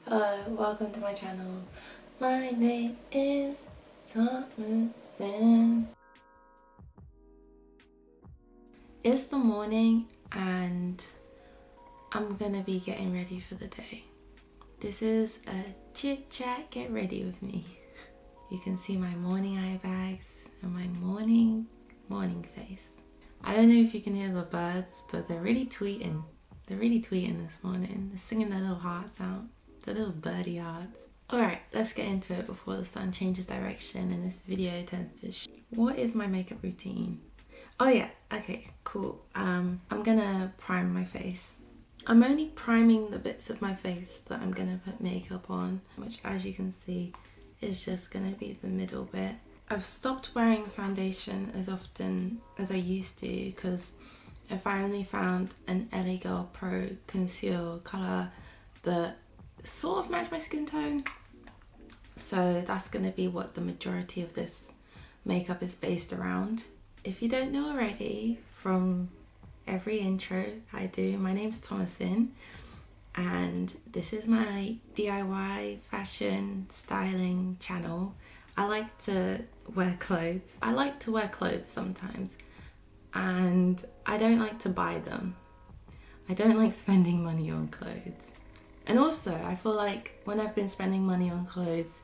Hello, welcome to my channel. My name is Thomason. It's the morning and I'm gonna be getting ready for the day. This is a chit chat, get ready with me. You can see my morning eye bags and my morning face. I don't know if you can hear the birds, but they're really tweeting. They're really tweeting this morning. They're singing their little hearts out. The little birdie hearts. Alright, let's get into it before the sun changes direction and this video turns to What is my makeup routine? Oh yeah, okay, cool. I'm gonna prime my face. I'm only priming the bits of my face that I'm gonna put makeup on, which as you can see is just gonna be the middle bit. I've stopped wearing foundation as often as I used to because I finally found an LA Girl Pro Conceal colour that sort of match my skin tone, so that's going to be what the majority of this makeup is based around. If you don't know already from every intro I do, my name's Thomason and this is my DIY fashion styling channel. I like to wear clothes. I like to wear clothes sometimes and I don't like to buy them. I don't like spending money on clothes. And also, I feel like when I've been spending money on clothes,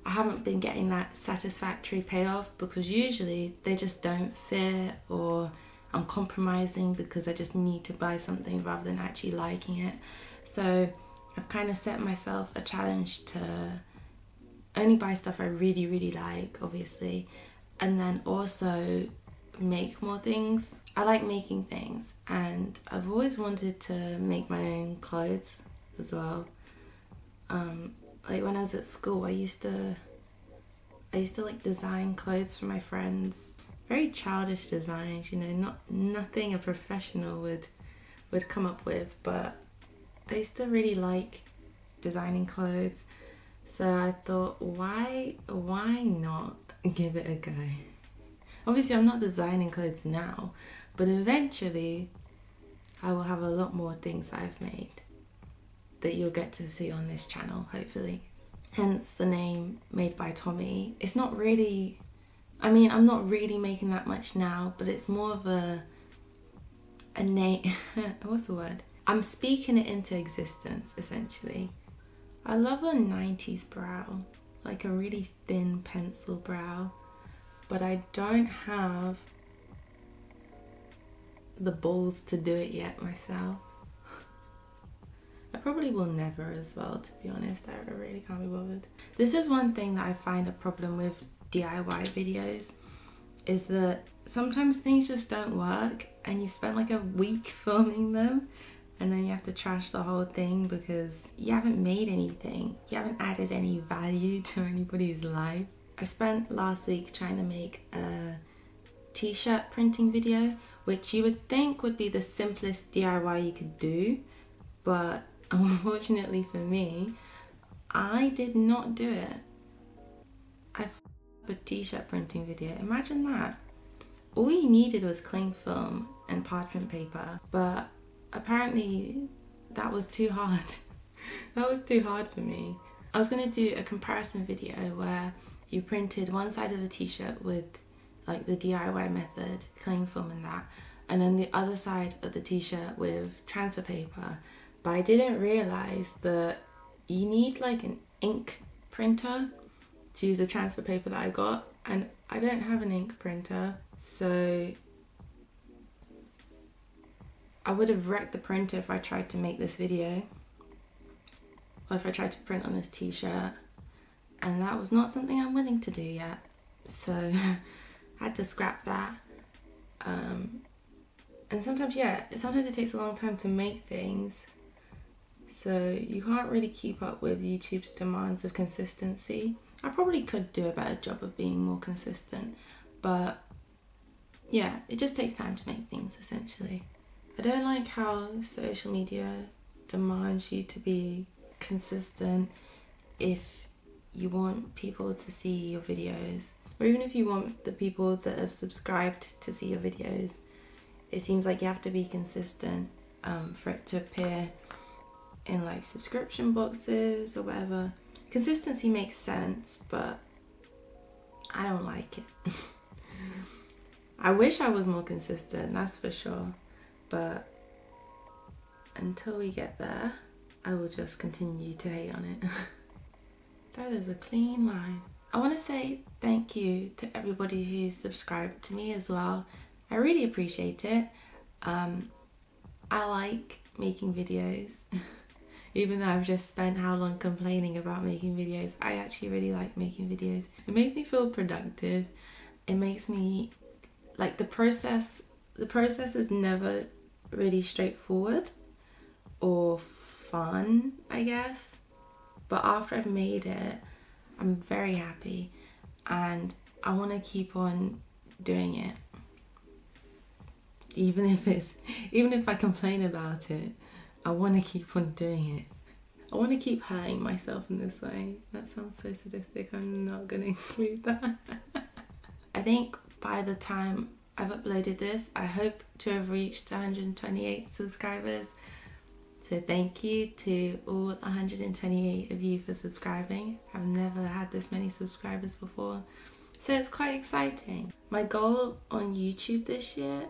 I haven't been getting that satisfactory payoff because usually they just don't fit, or I'm compromising because I just need to buy something rather than actually liking it. So I've kind of set myself a challenge to only buy stuff I really like, obviously, and then also make more things. I like making things and I've always wanted to make my own clothes as well. Like when I was at school, I used to like design clothes for my friends. Very childish designs, you know, nothing a professional would come up with, but I used to really like designing clothes. So I thought, why not give it a go? Obviously I'm not designing clothes now, but eventually I will have a lot more things that I've made that you'll get to see on this channel, hopefully. Hence the name Made by Tomi. It's not really, I mean, I'm not really making that much now, but it's more of a name, what's the word? I'm speaking it into existence, essentially. I love a 90s brow, like a really thin pencil brow, but I don't have the balls to do it yet myself. I probably will never as well, to be honest. I really can't be bothered. This is one thing that I find a problem with DIY videos, is that sometimes things just don't work and you spend like a week filming them and then you have to trash the whole thing because you haven't made anything. You haven't added any value to anybody's life. I spent last week trying to make a t-shirt printing video, which you would think would be the simplest DIY you could do, but unfortunately for me, I did not do it. I f***ed a t-shirt printing video. Imagine that. All you needed was cling film and parchment paper, but apparently that was too hard. That was too hard for me. I was gonna do a comparison video where you printed one side of a t-shirt with like the DIY method, cling film and that, and then the other side of the t-shirt with transfer paper. But I didn't realise that you need like an ink printer to use the transfer paper that I got, and I don't have an ink printer, so I would have wrecked the printer if I tried to make this video, or if I tried to print on this t-shirt, and that was not something I'm willing to do yet, so I had to scrap that. And sometimes, yeah, sometimes it takes a long time to make things, so you can't really keep up with YouTube's demands of consistency. I probably could do a better job of being more consistent, but yeah, it just takes time to make things, essentially. I don't like how social media demands you to be consistent if you want people to see your videos, or even if you want the people that have subscribed to see your videos. It seems like you have to be consistent for it to appear in like subscription boxes or whatever. Consistency makes sense, but I don't like it. I wish I was more consistent, that's for sure, but until we get there, I will just continue to hate on it. That is a clean line. I want to say thank you to everybody who's subscribed to me as well. I really appreciate it. I like making videos. Even though I've just spent how long complaining about making videos, I actually really like making videos. It makes me feel productive. It makes me, like, the process is never really straightforward or fun, I guess. But after I've made it, I'm very happy and I want to keep on doing it. Even if I complain about it, I want to keep on doing it. I want to keep hurting myself in this way. That sounds so sadistic. I'm not going to include that. I think by the time I've uploaded this, I hope to have reached 128 subscribers. So thank you to all 128 of you for subscribing. I've never had this many subscribers before, so it's quite exciting. My goal on YouTube this year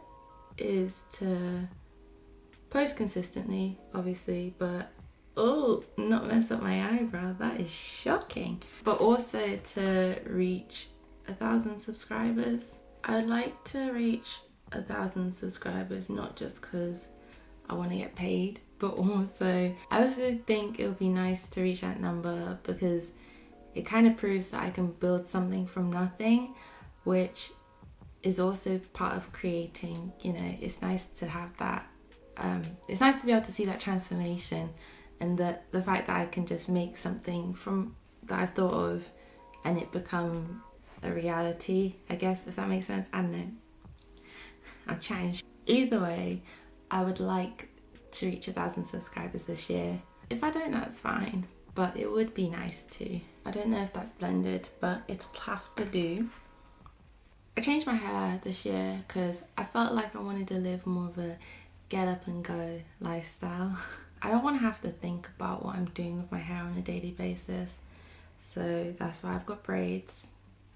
is to post consistently, obviously, but not mess up my eyebrow, that is shocking. But also to reach 1,000 subscribers. I would like to reach 1,000 subscribers, not just because I want to get paid, but also I also think it would be nice to reach that number because it kind of proves that I can build something from nothing, which is also part of creating. You know, it's nice to have that, it's nice to be able to see that transformation, and the fact that I can just make something from that I've thought of and it become a reality, I guess, if that makes sense. I don't know, I'm chatting. Either way, I would like to reach 1,000 subscribers this year. If I don't, that's fine, but it would be nice to. I don't know if that's blended, but it'll have to do. I changed my hair this year because I felt like I wanted to live more of a get up and go lifestyle. I don't want to have to think about what I'm doing with my hair on a daily basis, so that's why I've got braids.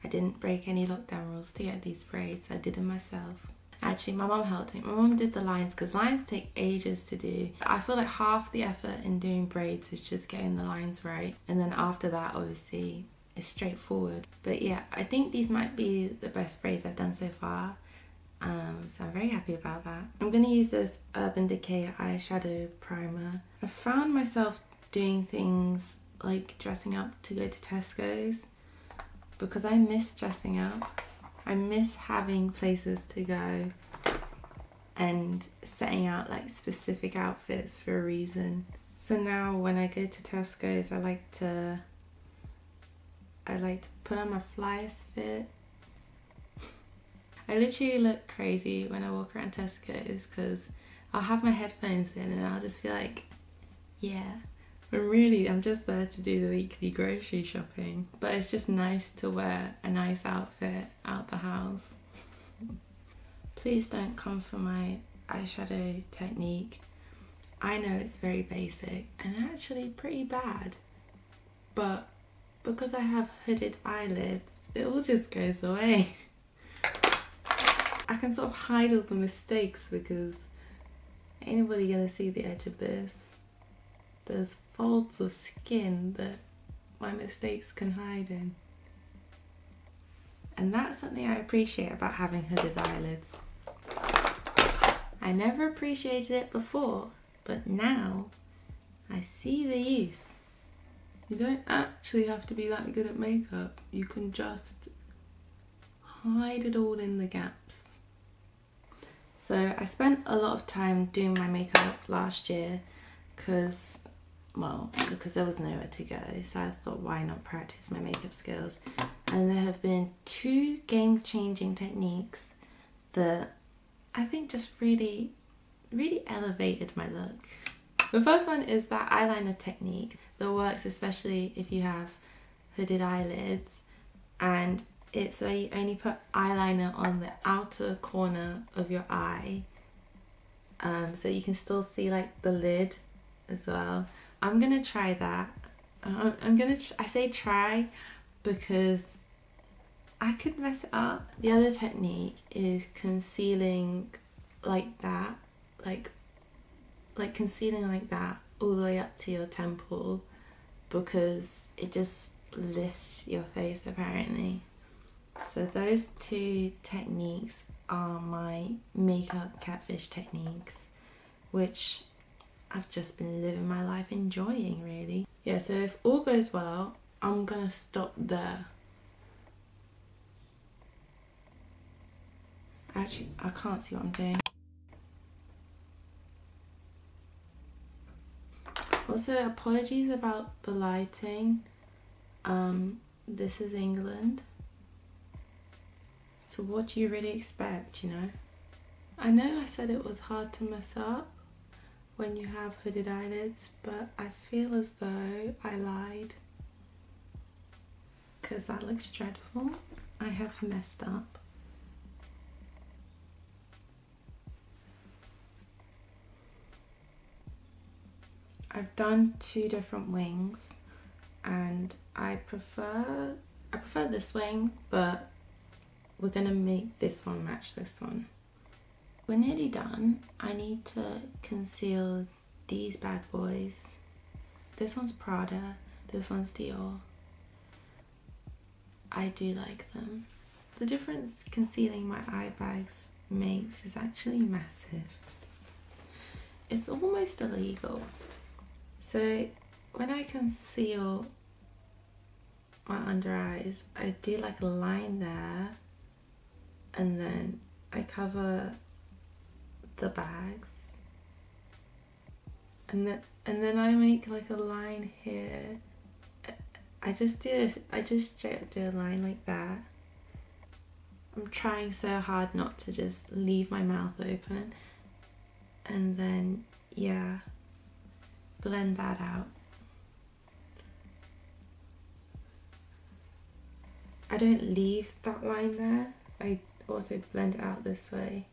I didn't break any lockdown rules to get these braids. I did them myself. Actually, my mum helped me. My mum did the lines because lines take ages to do. I feel like half the effort in doing braids is just getting the lines right, and then after that, obviously, it's straightforward. But yeah, I think these might be the best braids I've done so far, so I'm very happy about that. I'm going to use this Urban Decay eyeshadow primer. I found myself doing things like dressing up to go to Tesco's because I miss dressing up. I miss having places to go and setting out like specific outfits for a reason. So now when I go to Tesco's, I like to put on my flyest fit. I literally look crazy when I walk around Tesco's because I'll have my headphones in and I'll just be like, yeah. But really, I'm just there to do the weekly grocery shopping. But it's just nice to wear a nice outfit out the house. Please don't come for my eyeshadow technique. I know it's very basic and actually pretty bad. But because I have hooded eyelids, it all just goes away. I can sort of hide all the mistakes because ain't nobody gonna see the edge of this. There's folds of skin that my mistakes can hide in. And that's something I appreciate about having hooded eyelids. I never appreciated it before, but now I see the use. You don't actually have to be that good at makeup. You can just hide it all in the gaps. So I spent a lot of time doing my makeup last year because there was nowhere to go, so I thought, why not practice my makeup skills? And there have been 2 game-changing techniques that I think just really elevated my look. The first one is that eyeliner technique that works especially if you have hooded eyelids, and it's where you only put eyeliner on the outer corner of your eye, so you can still see like the lid as well, I'm gonna try that. I say try because I could mess it up. The other technique is concealing like that, like concealing like that all the way up to your temple, because it just lifts your face apparently. So those two techniques are my makeup catfish techniques, which I've just been living my life enjoying really. Yeah, so if all goes well, I'm gonna stop there. Actually, I can't see what I'm doing. Also, apologies about the lighting. This is England. So what do you really expect, you know? I know I said it was hard to mess up when you have hooded eyelids, but I feel as though I lied, because that looks dreadful. I have messed up. I've done 2 different wings and I prefer this wing, but we're gonna make this one match this one. We're nearly done. I need to conceal these bad boys. This one's Prada, this one's Dior. I do like them. The difference concealing my eye bags makes is actually massive. It's almost illegal. So when I conceal my under eyes, I do like a line there, and then I cover the bags, and then I make like a line here. I just straight up do a line like that. I'm trying so hard not to just leave my mouth open, and then yeah, blend that out. I don't leave that line there, I also blend it out this way,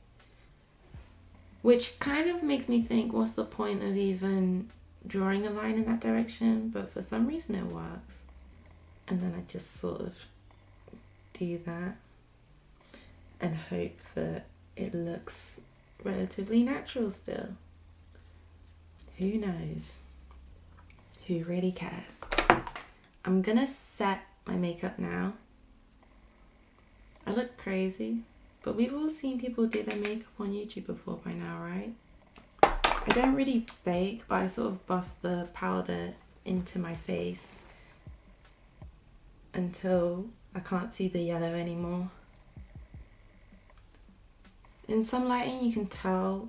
which kind of makes me think, what's the point of even drawing a line in that direction? But for some reason it works, and then I just sort of do that and hope that it looks relatively natural still. Who knows? Who really cares? I'm gonna set my makeup now. I look crazy, but we've all seen people do their makeup on YouTube before by now, right? I don't really bake, but I sort of buff the powder into my face until I can't see the yellow anymore. In some lighting you can tell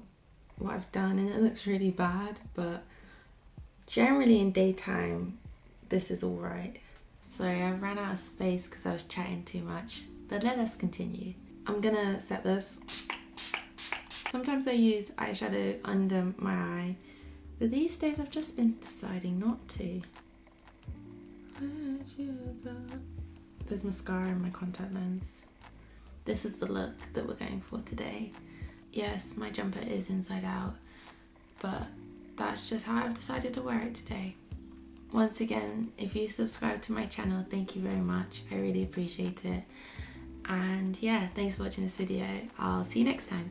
what I've done and it looks really bad, but generally in daytime this is alright. Sorry, I ran out of space because I was chatting too much, but let us continue. I'm gonna set this. Sometimes I use eyeshadow under my eye, but these days I've just been deciding not to. There's mascara in my contact lens. This is the look that we're going for today. Yes, my jumper is inside out, but that's just how I've decided to wear it today. Once again, if you subscribe to my channel, thank you very much. I really appreciate it. And yeah, thanks for watching this video. I'll see you next time.